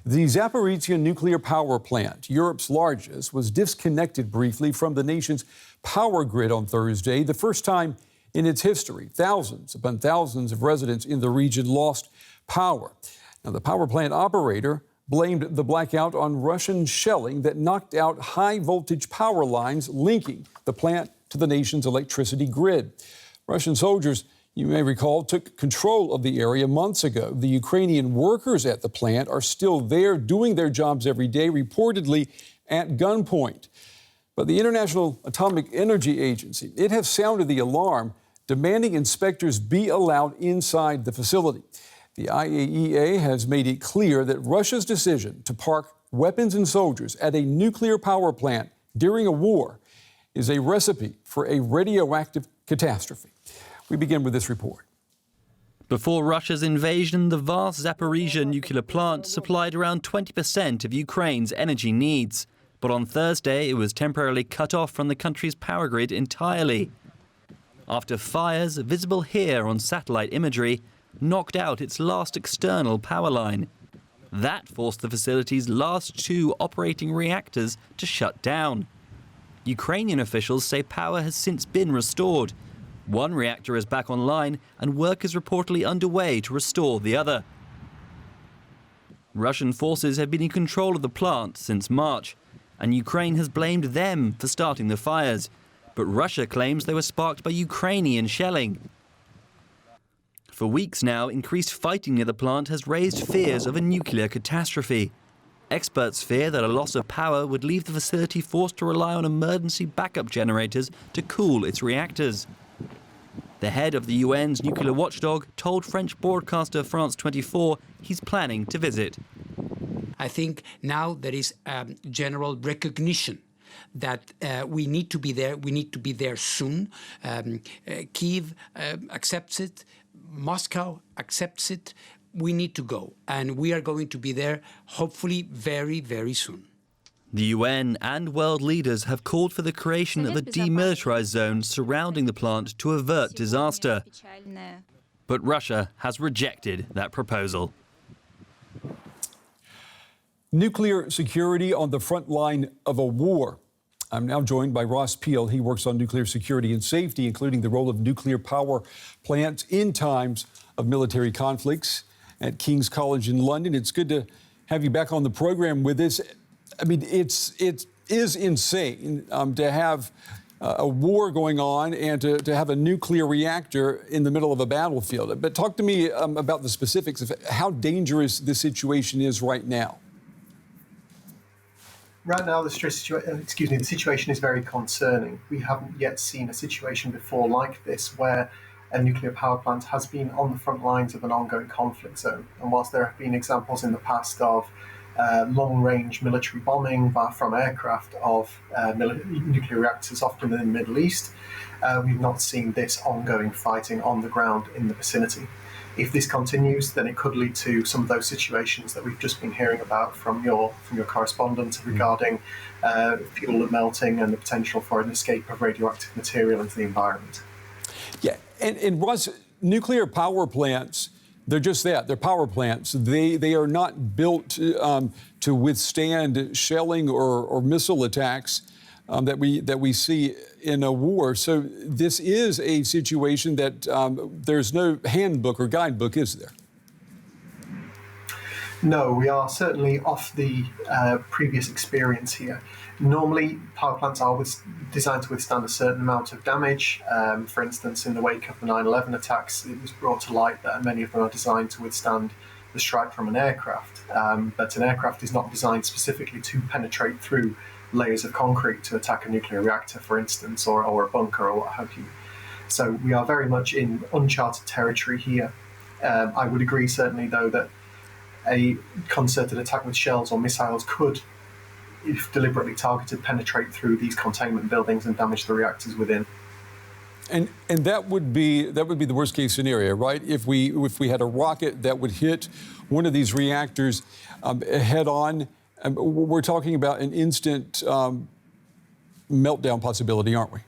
The Zaporizhzhia nuclear power plant, Europe's largest, was disconnected briefly from the nation's power grid on Thursday, the first time in its history. Thousands upon thousands of residents in the region lost power. Now, the power plant operator blamed the blackout on Russian shelling that knocked out high-voltage power lines linking the plant to the nation's electricity grid. Russian soldiers, you may recall, took control of the area months ago. The Ukrainian workers at the plant are still there doing their jobs every day, reportedly at gunpoint. But the International Atomic Energy Agency, it has sounded the alarm, demanding inspectors be allowed inside the facility. The IAEA has made it clear that Russia's decision to park weapons and soldiers at a nuclear power plant during a war is a recipe for a radioactive catastrophe. We begin with this report. Before Russia's invasion, the vast Zaporizhzhia nuclear plant supplied around 20% of Ukraine's energy needs. But on Thursday, it was temporarily cut off from the country's power grid entirely. After fires, visible here on satellite imagery, knocked out its last external power line. That forced the facility's last two operating reactors to shut down. Ukrainian officials say power has since been restored. One reactor is back online and work is reportedly underway to restore the other. Russian forces have been in control of the plant since March, and Ukraine has blamed them for starting the fires. But Russia claims they were sparked by Ukrainian shelling. For weeks now, increased fighting near the plant has raised fears of a nuclear catastrophe. Experts fear that a loss of power would leave the facility forced to rely on emergency backup generators to cool its reactors. The head of the UN's nuclear watchdog told French broadcaster France 24 he's planning to visit. I think now there is general recognition that we need to be there. We need to be there soon. Kyiv accepts it. Moscow accepts it. We need to go. And we are going to be there, hopefully, very, very soon. The UN and world leaders have called for the creation of a demilitarized zone surrounding the plant to avert disaster. But Russia has rejected that proposal. Nuclear security on the front line of a war. I'm now joined by Ross Peel. He works on nuclear security and safety, including the role of nuclear power plants in times of military conflicts at King's College in London. It's good to have you back on the program with us. I mean, it is insane to have a war going on and to have a nuclear reactor in the middle of a battlefield. But talk to me about the specifics of how dangerous this situation is right now. Right now, the situation is very concerning. We haven't yet seen a situation before like this where a nuclear power plant has been on the front lines of an ongoing conflict zone. And whilst there have been examples in the past of long-range military bombing from aircraft of nuclear reactors, often in the Middle East, we've not seen this ongoing fighting on the ground in the vicinity. If this continues, then it could lead to some of those situations that we've just been hearing about from your correspondent regarding fuel melting and the potential for an escape of radioactive material into the environment. Yeah, and Russ, nuclear power plants, they're just that. They're power plants. They are not built to withstand shelling or missile attacks that we see in a war. So this is a situation that there's no handbook or guidebook, is there? No, we are certainly off the previous experience here. Normally, power plants are designed to withstand a certain amount of damage. For instance, in the wake of the 9/11 attacks, it was brought to light that many of them are designed to withstand the strike from an aircraft. But an aircraft is not designed specifically to penetrate through layers of concrete to attack a nuclear reactor, for instance, or a bunker or what have you. So we are very much in uncharted territory here. I would agree, certainly, though, that a concerted attack with shells or missiles could, if deliberately targeted, penetrate through these containment buildings and damage the reactors within. And that would be the worst case scenario, right? If we had a rocket that would hit one of these reactors head on, we're talking about an instant meltdown possibility, aren't we?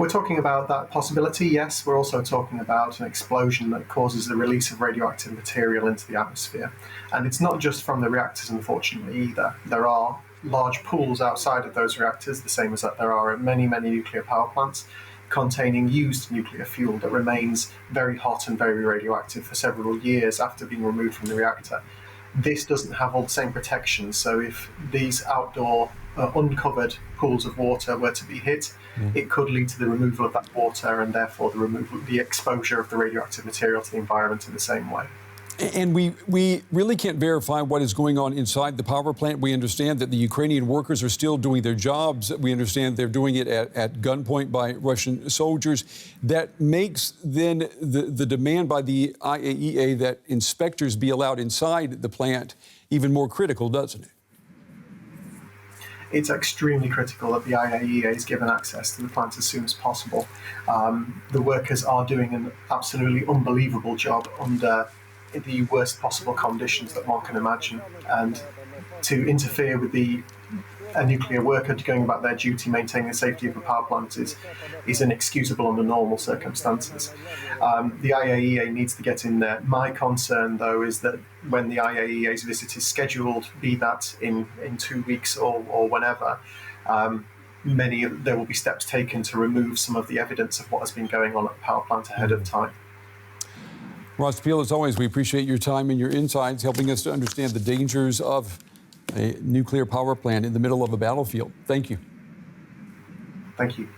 We're talking about that possibility, yes. We're also talking about an explosion that causes the release of radioactive material into the atmosphere. And it's not just from the reactors, unfortunately, either. There are large pools outside of those reactors, the same as that there are at many, many nuclear power plants, containing used nuclear fuel that remains very hot and very radioactive for several years after being removed from the reactor. This doesn't have all the same protections, so if these outdoor uncovered pools of water were to be hit, it could lead to the removal of that water and therefore the removal of the exposure of the radioactive material to the environment in the same way. And we really can't verify what is going on inside the power plant. We understand that the Ukrainian workers are still doing their jobs. We understand they're doing it at gunpoint by Russian soldiers. That makes then the demand by the IAEA that inspectors be allowed inside the plant even more critical, doesn't it? It's extremely critical that the IAEA is given access to the plant as soon as possible. The workers are doing an absolutely unbelievable job under the worst possible conditions that one can imagine, and to interfere with a nuclear worker going about their duty maintaining the safety of a power plant is inexcusable under normal circumstances. The IAEA needs to get in there. My concern, though, is that when the IAEA's visit is scheduled, be that in 2 weeks or whenever, there will be steps taken to remove some of the evidence of what has been going on at the power plant ahead of time. Ross Peel, as always, we appreciate your time and your insights, helping us to understand the dangers of a nuclear power plant in the middle of a battlefield. Thank you. Thank you.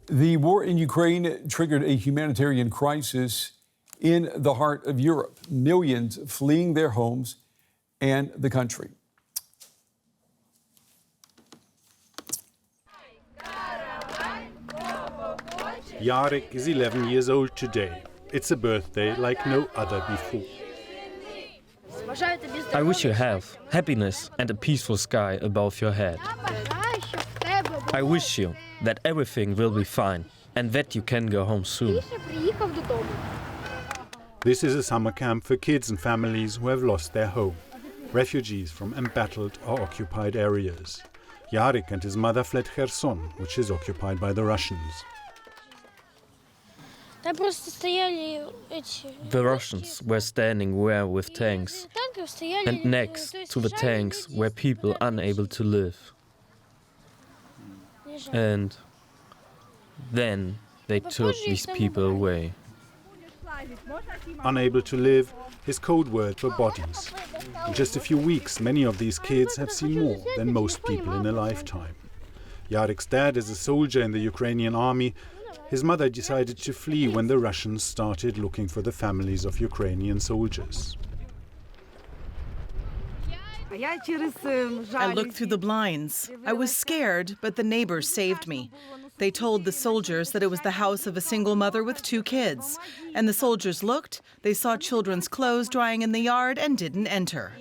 The war in Ukraine triggered a humanitarian crisis in the heart of Europe, millions fleeing their homes and the country. Jarek is 11 years old today. It's a birthday like no other before. I wish you health, happiness and a peaceful sky above your head. I wish you that everything will be fine and that you can go home soon. This is a summer camp for kids and families who have lost their home, refugees from embattled or occupied areas. Jarek and his mother fled Kherson, which is occupied by the Russians. The Russians were standing there with tanks, and next to the tanks were people unable to live. And then they took these people away. Unable to live is code word for bodies. In just a few weeks, many of these kids have seen more than most people in a lifetime. Jarek's dad is a soldier in the Ukrainian army. His mother decided to flee when the Russians started looking for the families of Ukrainian soldiers. I looked through the blinds. I was scared, but the neighbors saved me. They told the soldiers that it was the house of a single mother with 2 kids. And the soldiers looked, they saw children's clothes drying in the yard and didn't enter.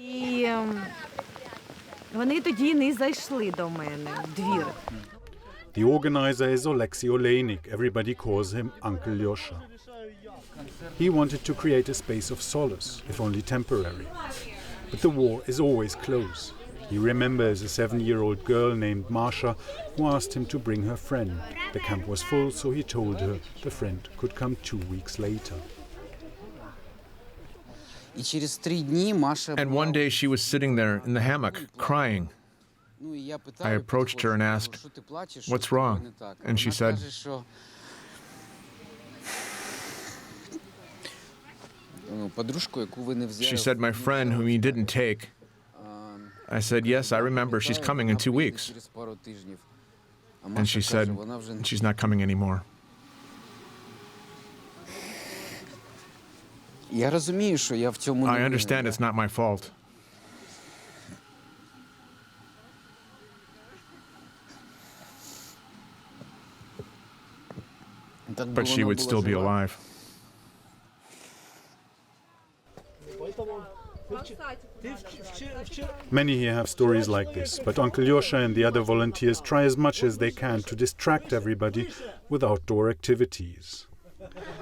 The organizer is Oleksiy Oleynik. Everybody calls him Uncle Lyosha. He wanted to create a space of solace, if only temporary. But the war is always close. He remembers a 7-year-old girl named Masha who asked him to bring her friend. The camp was full, so he told her the friend could come 2 weeks later. And one day she was sitting there in the hammock, crying. I approached her and asked, "What's wrong?" And she said, "My friend whom you didn't take." I said, "Yes, I remember. She's coming in 2 weeks." And she said, "She's not coming anymore." I understand it's not my fault. But she would still be alive. Many here have stories like this, but Uncle Lyosha and the other volunteers try as much as they can to distract everybody with outdoor activities.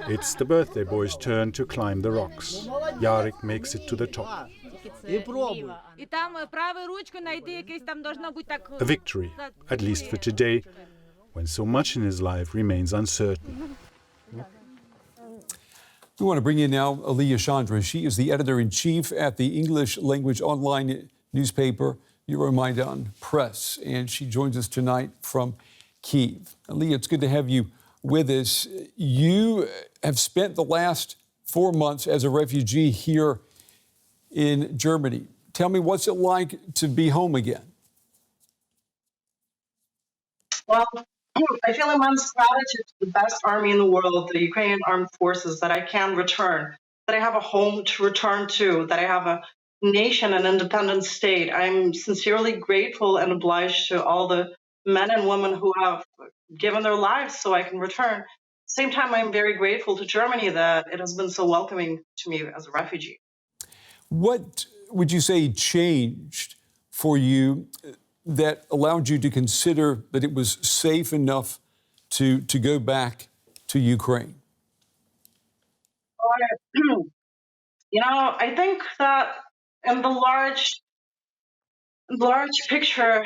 It's the birthday boy's turn to climb the rocks. Jarek makes it to the top. A victory, at least for today, when so much in his life remains uncertain. We want to bring in now Aliyah Chandra. She is the editor-in-chief at the English-language online newspaper Euromaidan Press, and she joins us tonight from Kyiv. Aliyah, it's good to have you with us. You have spent the last 4 months as a refugee here in Germany. Tell me, what's it like to be home again? Well, I feel immense gratitude to the best army in the world, the Ukrainian armed forces, that I can return, that I have a home to return to, that I have a nation, an independent state. I'm sincerely grateful and obliged to all the men and women who have given their lives so I can return. At the same time, I'm very grateful to Germany that it has been so welcoming to me as a refugee. What would you say changed for you that allowed you to consider that it was safe enough to go back to Ukraine? I think that in the large picture,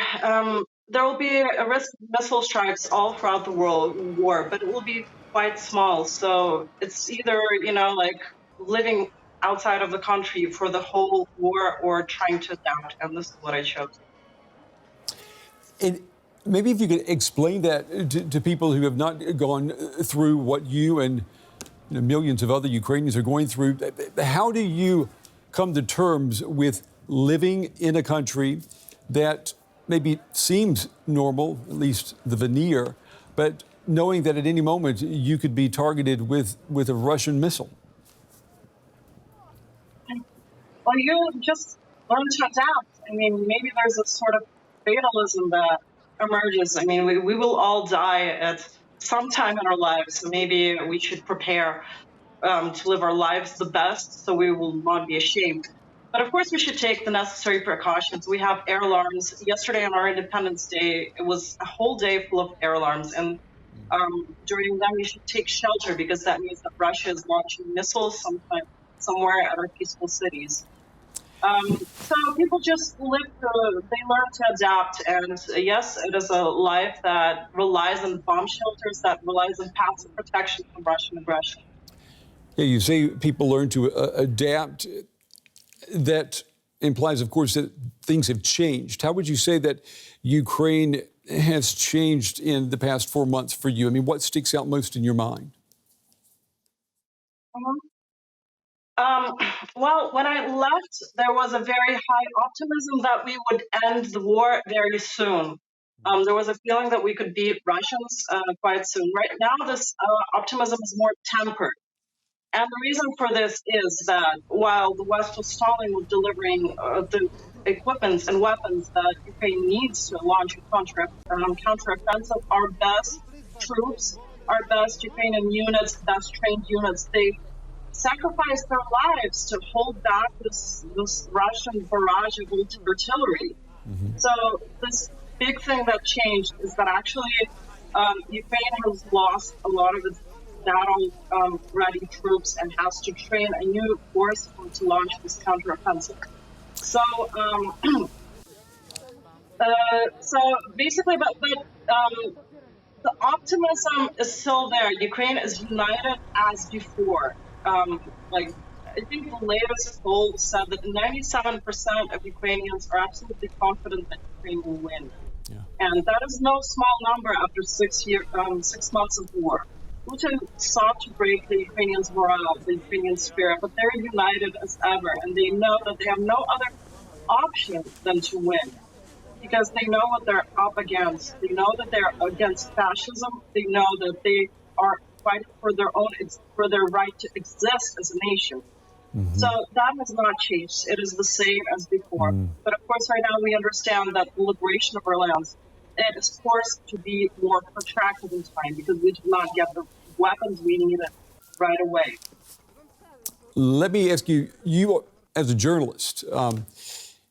there will be a risk of missile strikes all throughout the war, but it will be quite small. So it's either, like living outside of the country for the whole war or trying to adapt. And this is what I chose. And maybe if you could explain that to people who have not gone through what you and millions of other Ukrainians are going through. How do you come to terms with living in a country that maybe seems normal, at least the veneer, but knowing that at any moment you could be targeted with a Russian missile? Well, you just learn to adapt. I mean, maybe there's a sort of fatalism that emerges. I mean, we will all die at some time in our lives, so maybe we should prepare to live our lives the best so we will not be ashamed. But of course, we should take the necessary precautions. We have air alarms. Yesterday on our Independence Day, it was a whole day full of air alarms. And during them, we should take shelter because that means that Russia is launching missiles somewhere at our peaceful cities. So people just live they learn to adapt. And yes, it is a life that relies on bomb shelters, that relies on passive protection from Russian aggression. Yeah, you say people learn to adapt. That implies, of course, that things have changed. How would you say that Ukraine has changed in the past 4 months for you? I mean, what sticks out most in your mind? Well, when I left, there was a very high optimism that we would end the war very soon. There was a feeling that we could beat Russians quite soon. Right now, this optimism is more tempered. And the reason for this is that while the West was stalling with delivering the equipment and weapons that Ukraine needs to launch a counteroffensive, our best troops, our best Ukrainian units, best trained units, they sacrificed their lives to hold back this Russian barrage of artillery. Mm-hmm. So this big thing that changed is that actually Ukraine has lost a lot of its battle-ready troops and has to train a new force to launch this counteroffensive. So, basically, but the optimism is still there. Ukraine is united as before. I think the latest poll said that 97% of Ukrainians are absolutely confident that Ukraine will win. Yeah. And that is no small number after 6 months of war. Putin sought to break the Ukrainians' morale, the Ukrainian spirit, but they're united as ever, and they know that they have no other option than to win, because they know what they're up against. They know that they're against fascism. They know that they are fighting for their right to exist as a nation. Mm-hmm. So that has not changed. It is the same as before. But of course, right now we understand that the liberation of our lands, it is forced to be more protracted in time because we do not get the weapons we need right away. Let me ask you, you as a journalist,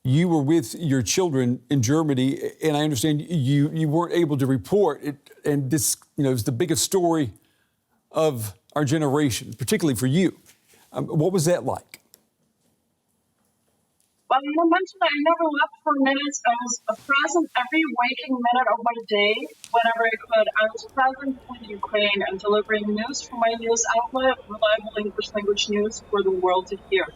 you were with your children in Germany, and I understand you weren't able to report it, and this is the biggest story of our generation, particularly for you. What was that like? Well, you mentioned I never left for minutes. I was present every waking minute of my day whenever I could. I was present with Ukraine and delivering news from my news outlet, reliable English language news for the world to hear.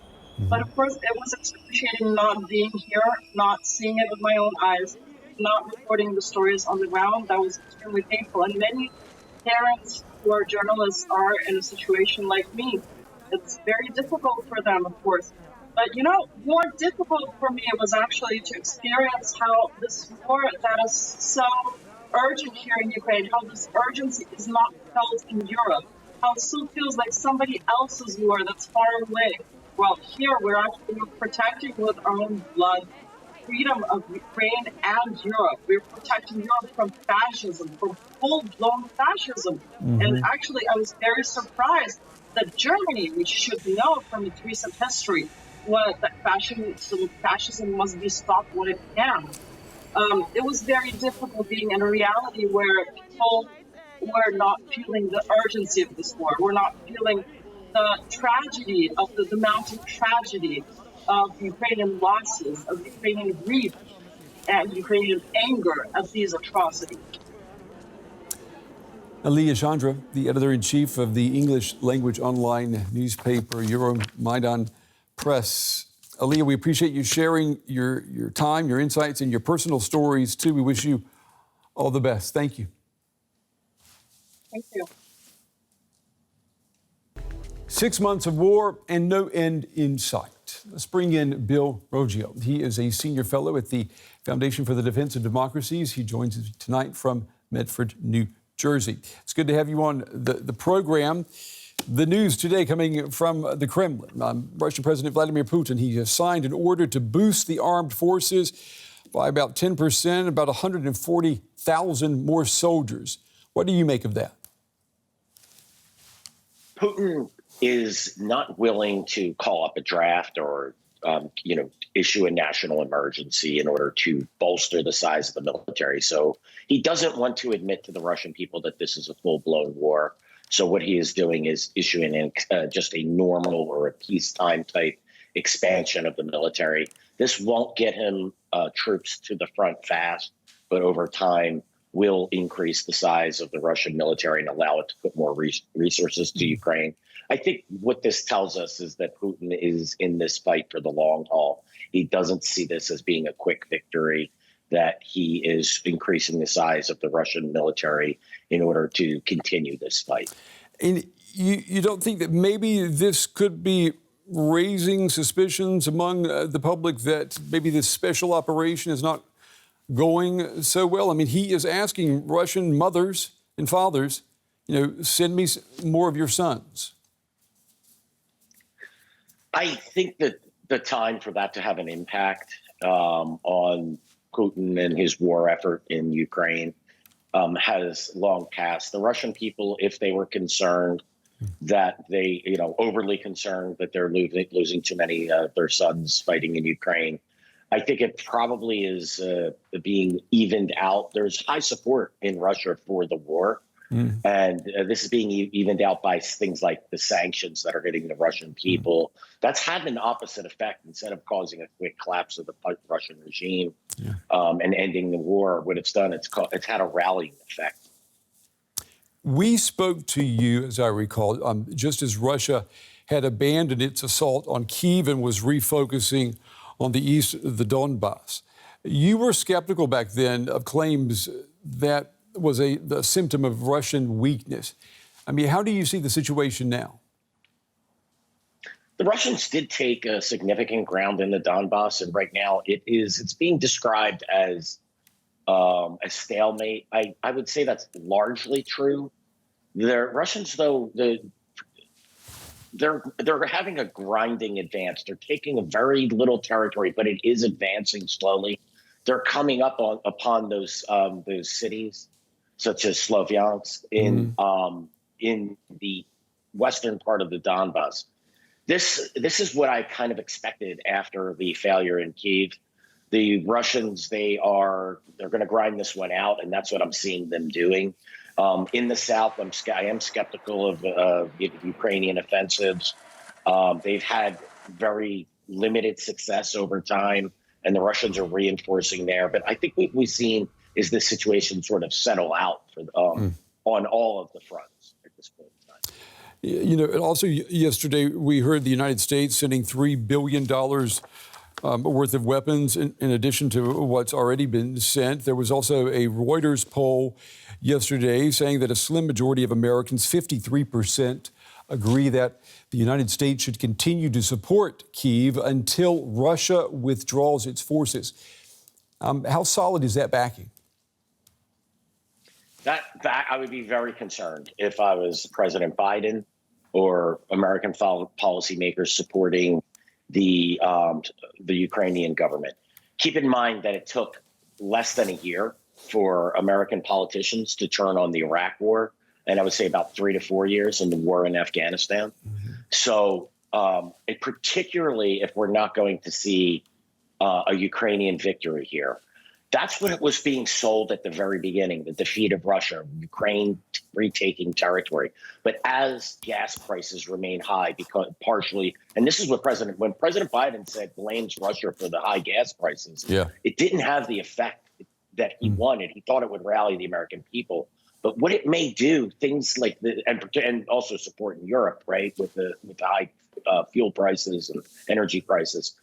But of course, it was excruciating not being here, not seeing it with my own eyes, not reporting the stories on the ground. That was extremely painful. And many parents who are journalists are in a situation like me. It's very difficult for them, of course. But more difficult for me was actually to experience how this war that is so urgent here in Ukraine, how this urgency is not felt in Europe, how it still feels like somebody else's war that's far away. Well, here we're actually protecting with our own blood freedom of Ukraine and Europe. We're protecting Europe from fascism, from full-blown fascism. And actually, I was very surprised that Germany, which should know from its recent history, that fascism must be stopped when it can. It was very difficult being in a reality where people were not feeling the urgency of this war. We're not feeling the tragedy of the mounting tragedy of Ukrainian losses, of Ukrainian grief, and Ukrainian anger at these atrocities. Aliyah Chandra, the editor-in-chief of the English language online newspaper Euromaidan Press. Aliyah, we appreciate you sharing your time, your insights, and your personal stories, too. We wish you all the best. Thank you. Thank you. 6 months of war and no end in sight. Let's bring in Bill Roggio. He is a senior fellow at the Foundation for the Defense of Democracies. He joins us tonight from Medford, New Jersey. It's good to have you on the program. The news today coming from the Kremlin. Russian President Vladimir Putin, he has signed an order to boost the armed forces by about 10%, about 140,000 more soldiers. What do you make of that? Putin is not willing to call up a draft or, issue a national emergency in order to bolster the size of the military. So he doesn't want to admit to the Russian people that this is a full-blown war. So what he is doing is issuing just a normal or a peacetime type expansion of the military. This won't get him troops to the front fast, but over time will increase the size of the Russian military and allow it to put more resources to Ukraine. I think what this tells us is that Putin is in this fight for the long haul. He doesn't see this as being a quick victory, that he is increasing the size of the Russian military in order to continue this fight. And you don't think that maybe this could be raising suspicions among the public that maybe this special operation is not going so well? I mean, he is asking Russian mothers and fathers, send me more of your sons. I think that the time for that to have an impact on Putin and his war effort in Ukraine has long passed. The Russian people, if they were concerned that overly concerned that they're losing too many of their sons fighting in Ukraine, I think it probably is being evened out. There's high support in Russia for the war. And this is being evened out by things like the sanctions that are hitting the Russian people. That's had an opposite effect. Instead of causing a quick collapse of the Russian regime and ending the war, what it's done, it's had a rallying effect. We spoke to you, as I recall, just as Russia had abandoned its assault on Kyiv and was refocusing on the east of the Donbass. You were skeptical back then of claims that was the symptom of Russian weakness. I mean, how do you see the situation now? The Russians did take a significant ground in the Donbass, and right now it's being described as a stalemate. I would say that's largely true. The Russians, though, they're having a grinding advance. They're taking a very little territory, but it is advancing slowly. They're coming up upon those cities, such as Slovyansk in the western part of the Donbass. This is what I kind of expected after the failure in Kyiv. The Russians, they're going to grind this one out, and that's what I'm seeing them doing. In the south, I am skeptical of Ukrainian offensives. They've had very limited success over time, and the Russians are reinforcing there. But I think what we've seen is this situation sort of settle out for on all of the fronts at this point in time. You know, and also yesterday we heard the United States sending $3 billion worth of weapons in addition to what's already been sent. There was also a Reuters poll yesterday saying that a slim majority of Americans, 53%, agree that the United States should continue to support Kyiv until Russia withdraws its forces. How solid is that backing? That I would be very concerned if I was President Biden or American policymakers supporting the Ukrainian government. Keep in mind that it took less than a year for American politicians to turn on the Iraq war, and I would say about 3 to 4 years in the war in Afghanistan. Mm-hmm. So particularly if we're not going to see a Ukrainian victory here, that's what it was being sold at the very beginning, the defeat of Russia, Ukraine retaking territory. But as gas prices remain high, because partially, and this is what when President Biden said blames Russia for the high gas prices, it didn't have the effect that he wanted. He thought it would rally the American people. But what it may do, things like and also support in Europe, right, with the high fuel prices and energy prices,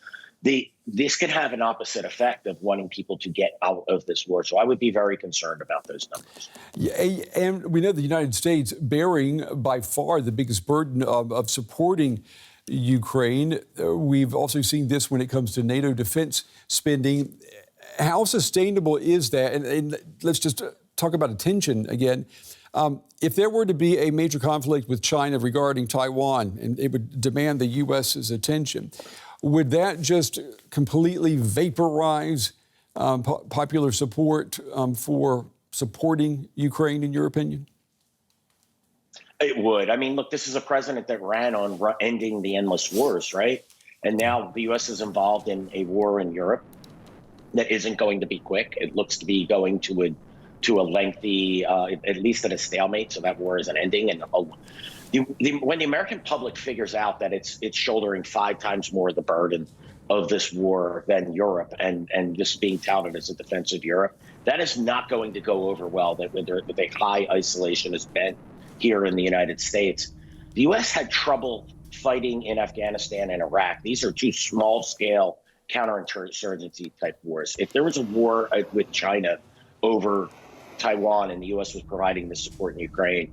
this could have an opposite effect of wanting people to get out of this war. So I would be very concerned about those numbers. Yeah, and we know the United States bearing by far the biggest burden of supporting Ukraine. We've also seen this when it comes to NATO defense spending. How sustainable is that? And let's just talk about attention again. If there were to be a major conflict with China regarding Taiwan, and it would demand the U.S.'s attention, would that just completely vaporize popular support for supporting Ukraine, in your opinion? It would. I mean, look, this is a president that ran on ending the endless wars, right? And now the U.S. is involved in a war in Europe that isn't going to be quick. It looks to be going to a lengthy, at least at a stalemate, so that war isn't ending. And when the American public figures out that it's shouldering 5 times more of the burden of this war than Europe, and this being touted as a defense of Europe, that is not going to go over well. That with a high isolationist bent here in the United States, the U.S. had trouble fighting in Afghanistan and Iraq. These are 2 small-scale counterinsurgency type wars. If there was a war with China over Taiwan and the U.S. was providing the support in Ukraine,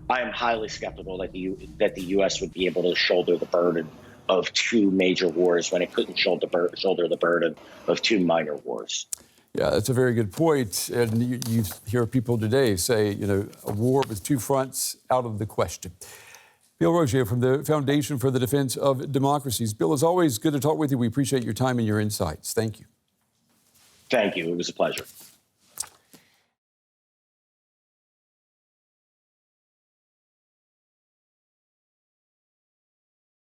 I am highly skeptical that the U.S. would be able to shoulder the burden of 2 major wars when it couldn't shoulder the burden of 2 minor wars. Yeah, that's a very good point. And you hear people today say, a war with 2 fronts out of the question. Bill Rogier from the Foundation for the Defense of Democracies. Bill, it's always good to talk with you. We appreciate your time and your insights. Thank you. Thank you. It was a pleasure.